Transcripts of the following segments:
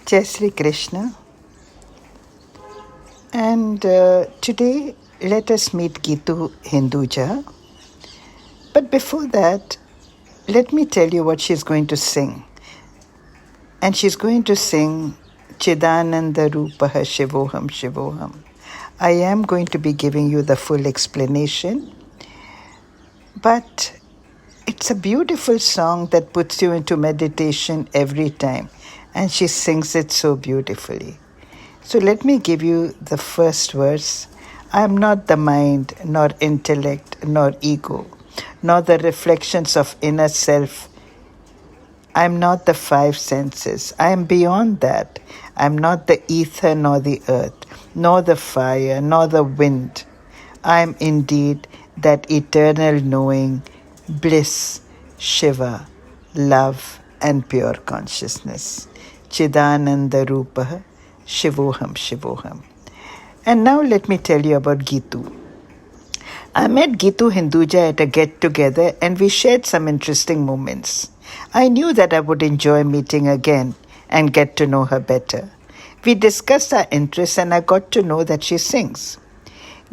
Jai Sri Krishna. And today, let us meet Gitu Hinduja. But before that, let me tell you what she's going to sing. And she's going to sing Chidananda Roopaha Shivoham Shivoham. I am going to be giving you the full explanation. But it's a beautiful song that puts you into meditation every time. And she sings it so beautifully. So let me give you the first verse. I am not the mind, nor intellect, nor ego, nor the reflections of inner self. I am not the five senses. I am beyond that. I am not the ether, nor the earth, nor the fire, nor the wind. I am indeed that eternal knowing, bliss, Shiva, love, and pure consciousness. Chidananda Roopaha Shivoham Shivoham. And now let me tell you about Gitu. I met Gitu Hinduja at a get-together and we shared some interesting moments. I knew that I would enjoy meeting again and get to know her better. We discussed our interests and I got to know that she sings.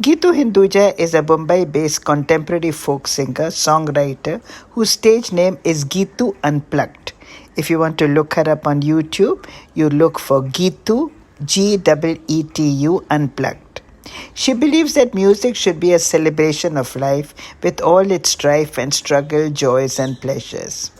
Gitu Hinduja is a Bombay-based contemporary folk singer, songwriter whose stage name is Gitu Unplugged. If you want to look her up on YouTube, you look for Gitu, G-E-E-T-U, Unplugged. She believes that music should be a celebration of life with all its strife and struggle, joys and pleasures.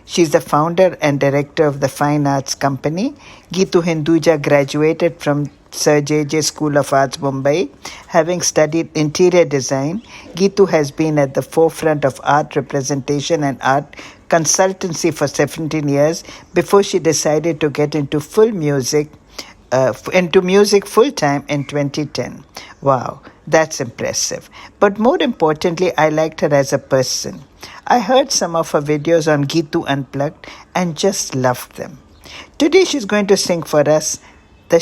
She's the founder and director of the Fine Arts Company. Gitu Hinduja graduated from Sir J.J. School of Arts, Mumbai. Having studied interior design, Gitu has been at the forefront of art representation and art consultancy for 17 years before she decided to get into music full-time in 2010. Wow, that's impressive. But more importantly, I liked her as a person. I heard some of her videos on Gitu Unplugged and just loved them. Today she's going to sing for us the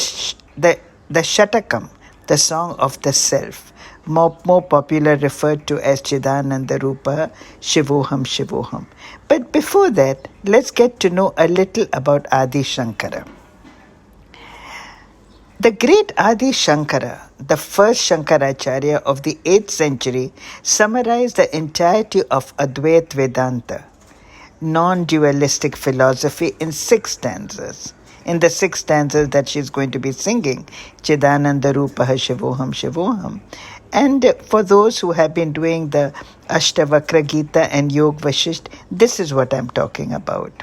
Shatakam, the song of the self, more popular referred to as Chidananda Roopa Shivoham Shivoham. But before that, let's get to know a little about Adi Shankara. The great Adi Shankara, the first Shankaracharya of the 8th century, summarized the entirety of Advait Vedanta, non-dualistic philosophy, in 6 stanzas. In the 6 stanzas that she's going to be singing, Chidananda Roopaha Shivoham Shivoham. And for those who have been doing the Ashtavakra Gita and Yog Vashisht, this is what I'm talking about.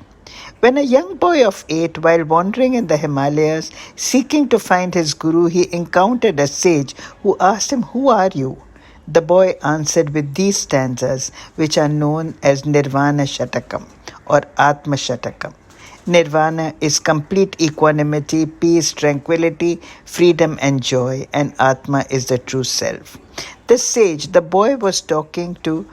When a young boy of 8, while wandering in the Himalayas, seeking to find his guru, he encountered a sage who asked him, "Who are you?" The boy answered with these stanzas, which are known as Nirvana Shatakam or Atma Shatakam. Nirvana is complete equanimity, peace, tranquility, freedom and joy, and Atma is the true self. The sage, the boy was talking to,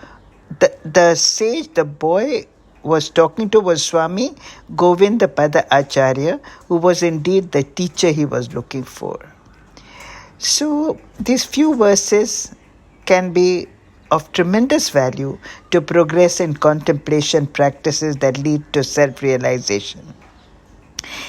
was Swami Govindapada Acharya, who was indeed the teacher he was looking for. So these few verses can be of tremendous value to progress in contemplation practices that lead to self-realization.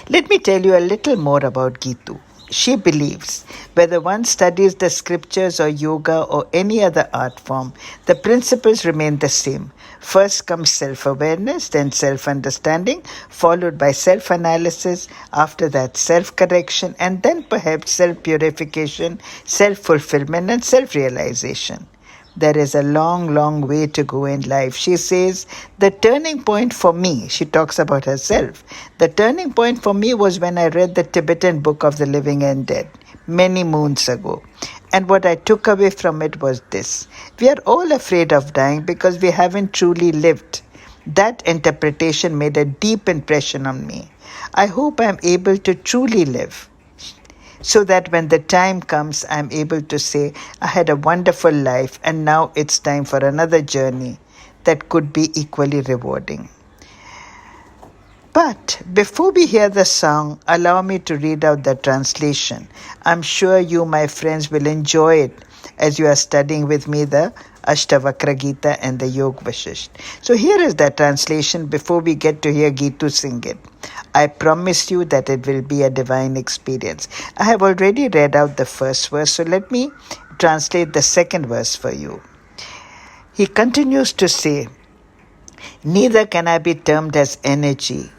Let me tell you a little more about Gitu. She believes whether one studies the scriptures or yoga or any other art form, the principles remain the same. First comes self-awareness, then self-understanding, followed by self-analysis, after that self-correction, and then perhaps self-purification, self-fulfillment, and self-realization. There is a long, long way to go in life. She says, the turning point for me, she talks about herself, the turning point for me was when I read the Tibetan book of the living and dead many moons ago. And what I took away from it was this: we are all afraid of dying because we haven't truly lived. That interpretation made a deep impression on me. I hope I am able to truly live, so that when the time comes, I'm able to say, I had a wonderful life and now it's time for another journey that could be equally rewarding. But before we hear the song, allow me to read out the translation. I'm sure you, my friends, will enjoy it as you are studying with me the Ashtavakra Gita and the Yog Vashisht. So here is that translation before we get to hear Gitu sing it. I promise you that it will be a divine experience. I have already read out the first verse, so let me translate the second verse for you. He continues to say, neither can I be termed as energy,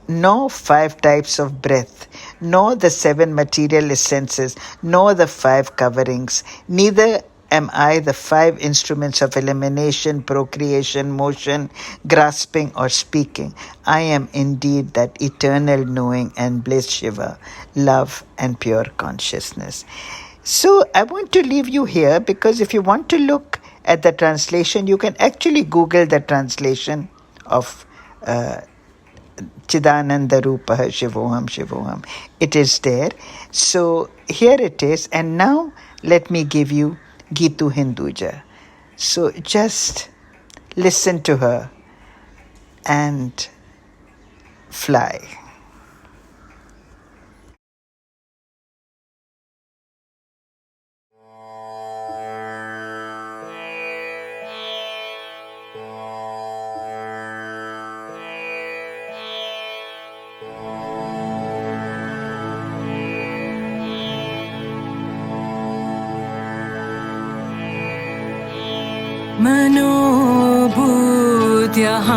nor 5 types of breath, nor the 7 material essences, nor the 5 coverings. Neither am I the 5 instruments of elimination, procreation, motion, grasping, or speaking. I am indeed that eternal knowing and bliss, Shiva, love and pure consciousness. So I want to leave you here, because if you want to look at the translation, you can actually Google the translation of Chidananda Roopaha Shivoham Shivoham. It is there. So here it is. And now let me give you Gitu Hinduja. So just listen to her and fly.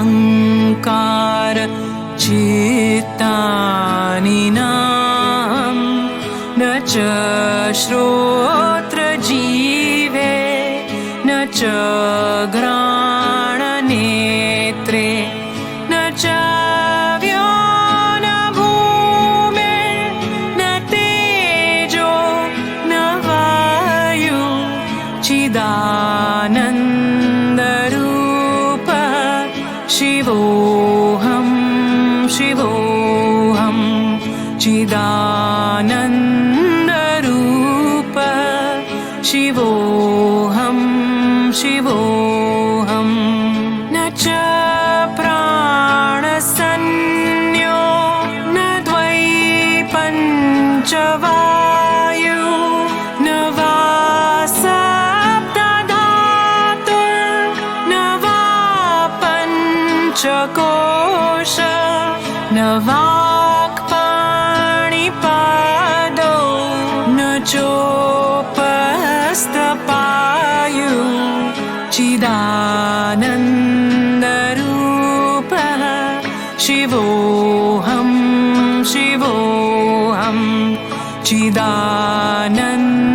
मनोबुद्ध्यहङ्कार चित्तानिनां न च श्रोत्रजीवे न च घ्राणनेत्रे न च व्योमभूमिर्न तेजो न वायु चिदानन्दरूप शिवोऽहं शिवोऽहं चिदानन्दरूप शिवोऽहं शिवोऽहं न च प्राणसन्न्यो न द्वै पञ्चवायु न वा सप्तधातुर्न वा पञ्चकोश न वाक्पाणिपादौ न चोपस्थपायु चिदानन्दरूपः शिवोऽहं शिवोऽहं चिदानन्द